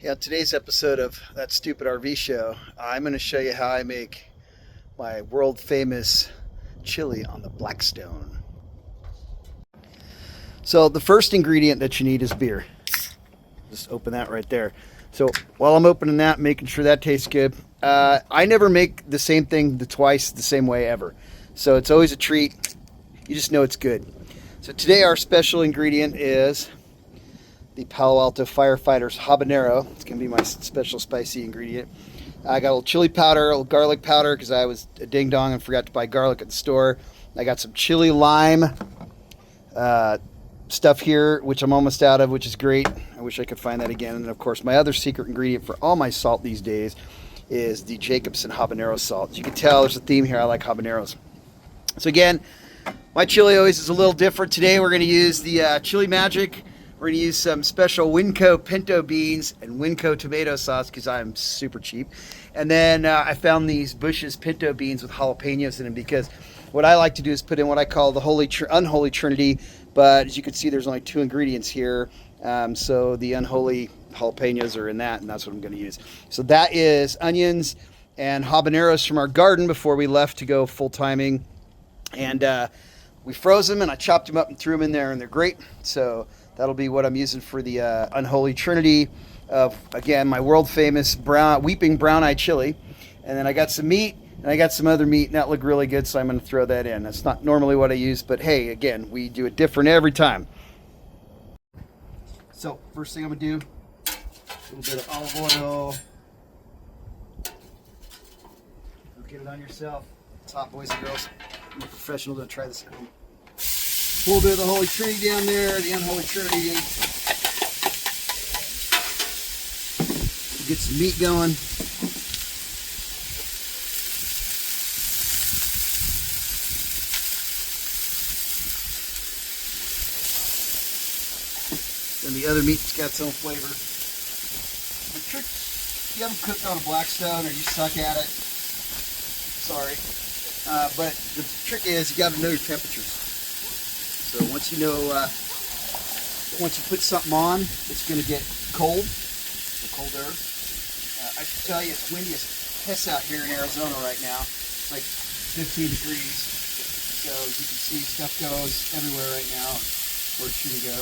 Yeah, on today's episode of That Stupid RV Show, I'm going to show you how I make my world famous chili on the Blackstone. So the first ingredient that you need is beer. Just open that right there. So while I'm opening that, making sure that tastes good, I never make the same thing twice the same way ever. So it's always a treat. You just know it's good. So today our special ingredient is the Palo Alto Firefighters Habanero. It's going to be my special spicy ingredient. I got a little chili powder, a little garlic powder because I was a ding dong and forgot to buy garlic at the store. I got some chili lime stuff here, which I'm almost out of, which is great. I wish I could find that again. And of course, my other secret ingredient for all my salt these days is the Jacobsen habanero salt. As you can tell, there's a theme here. I like habaneros. So again, my chili always is a little different. Today we're going to use the Chili Magic. We're going to use some special Winco pinto beans and Winco tomato sauce because I'm super cheap. And then I found these Bush's pinto beans with jalapenos in them because what I like to do is put in what I call the unholy trinity. But as you can see, there's only 2 ingredients here. So the unholy jalapenos are in that, and that's what I'm going to use. So that is onions and habaneros from our garden before we left to go full timing. And we froze them, and I chopped them up and threw them in there, and they're great. So that'll be what I'm using for the unholy trinity of, again, my world famous weeping brown-eyed chili. And then I got some meat, and I got some other meat, and that looked really good, so I'm going to throw that in. That's not normally what I use, but hey, again, we do it different every time. So first thing I'm going to do, a little bit of olive oil. Get it on yourself. Top boys and girls. I'm a professional, don't try this at home. A little bit of the Holy Trinity down there, the unholy Trinity. Get some meat going. Then the other meat's got its own flavor. The trick, if you haven't cooked on a Blackstone or you suck at it, sorry. But the trick is you got to know your temperatures. So once you know, once you put something on, it's going to get cold, so colder. I should tell you, it's windy as piss out here in Arizona right now. It's like 15 degrees. So as you can see, stuff goes everywhere right now, where it shouldn't go.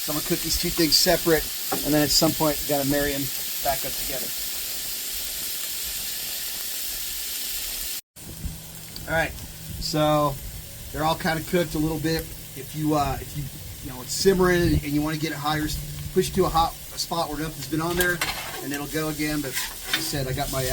So I'm going to cook these 2 things separate, and then at some point, you've got to marry them back up together. All right. So they're all kind of cooked a little bit. If you know it's simmering and you want to get it higher, push it to a spot where nothing's been on there, and it'll go again. But like I said, I got my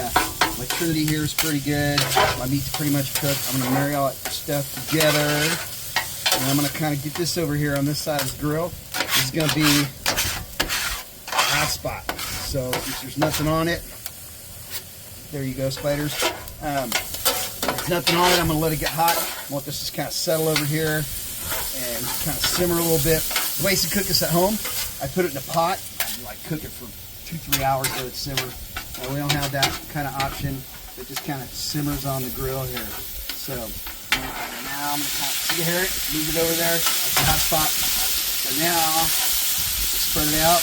my trinity here is pretty good. My meat's pretty much cooked. I'm gonna marry all that stuff together, and I'm gonna kind of get this over here on this side of the grill. This is gonna be a hot spot. So if there's nothing on it, there you go, spiders. Nothing on it. I'm going to let it get hot. I want this to kind of settle over here and kind of simmer a little bit. The way to cook this at home, I put it in a pot. I like cook it for 2-3 hours, let it simmer. We don't have that kind of option. It just kind of simmers on the grill here. So now I'm going to kind of, you hear it? Move it over there. That's the hot spot. So now, spread it out.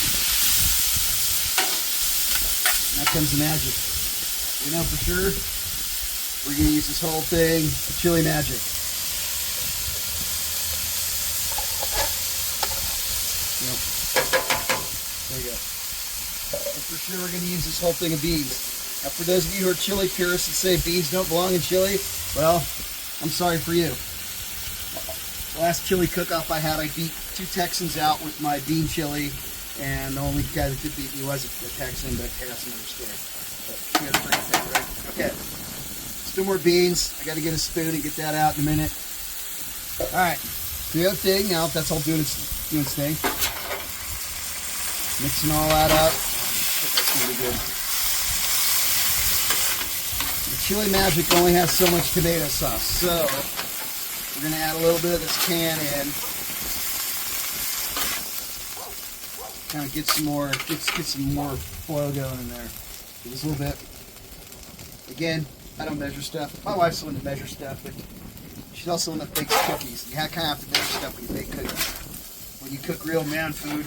Now comes the magic. We know for sure we're going to use this whole thing of Chili Magic. Yep. There you go. And for sure we're going to use this whole thing of beans. Now for those of you who are chili purists and say beans don't belong in chili, well, I'm sorry for you. The last chili cook-off I had, I beat 2 Texans out with my bean chili, and the only guy that could beat me was a Texan, but hey, that's another story. But here's pretty thick, right? Okay. Still more beans. I got to get a spoon and get that out in a minute. All right. The other thing, now that's all doing its thing. Mixing all that up. That's going to be good. The Chili Magic only has so much tomato sauce, so we're going to add a little bit of this can in. Kind of get some more flow going in there. Just a little bit. Again, I don't measure stuff. My wife's the one that measures stuff, but she's also the one that bakes cookies. You kind of have to measure stuff when you bake cookies. when you cook real man food,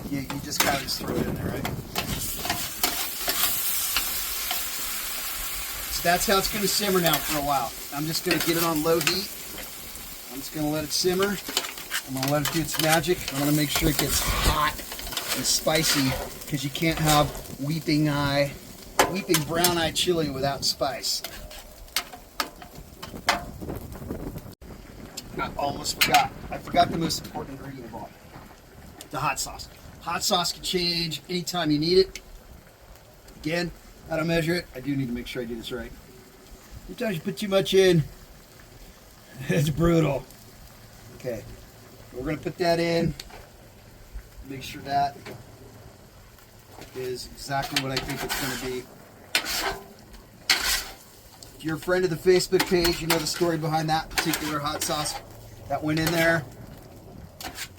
you just kind of just throw it in there, right? So that's how it's going to simmer now for a while. I'm just going to get it on low heat. I'm just going to let it simmer. I'm going to let it do its magic. I want to make sure it gets hot and spicy because you can't have weeping brown eye chili without spice. I almost forgot. I forgot the most important ingredient of all. The hot sauce. Hot sauce can change anytime you need it. Again, how to measure it. I do need to make sure I do this right. Sometimes you put too much in. It's brutal. Okay. We're going to put that in. Make sure that is exactly what I think it's going to be. If you're a friend of the Facebook page, you know the story behind that particular hot sauce that went in there.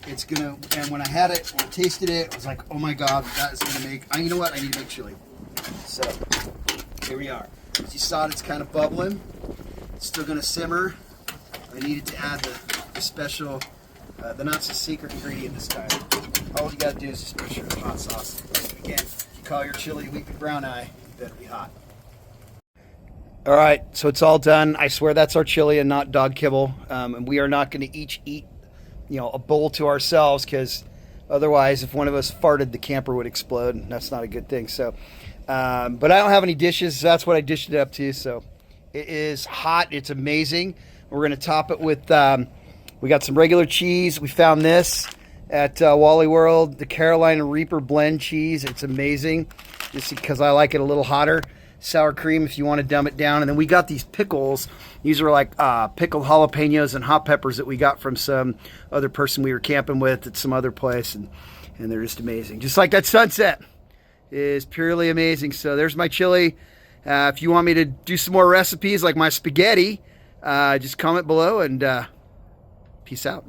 It's gonna, and when I had it, when I tasted it, I was like, oh my God, that is gonna make, you know what, I need to make chili. So, here we are. As you saw, it's kind of bubbling. It's still gonna simmer. I needed to add the special, the not so secret ingredient this time. All you gotta do is just make sure the hot sauce. Again, if you call your chili weeping brown eye, it better be hot. All right, so it's all done. I swear that's our chili and not dog kibble. And we are not going to each eat, a bowl to ourselves because otherwise, if one of us farted, the camper would explode, and that's not a good thing. So, but I don't have any dishes. So that's what I dished it up to. So it is hot. It's amazing. We're going to top it with. We got some regular cheese. We found this at Wally World, the Carolina Reaper blend cheese. It's amazing, just because I like it a little hotter. Sour cream if you want to dumb it down. And then we got these pickles. These are like pickled jalapenos and hot peppers that we got from some other person we were camping with at some other place. And they're just amazing. Just like that sunset is purely amazing. So there's my chili. If you want me to do some more recipes like my spaghetti, just comment below and peace out.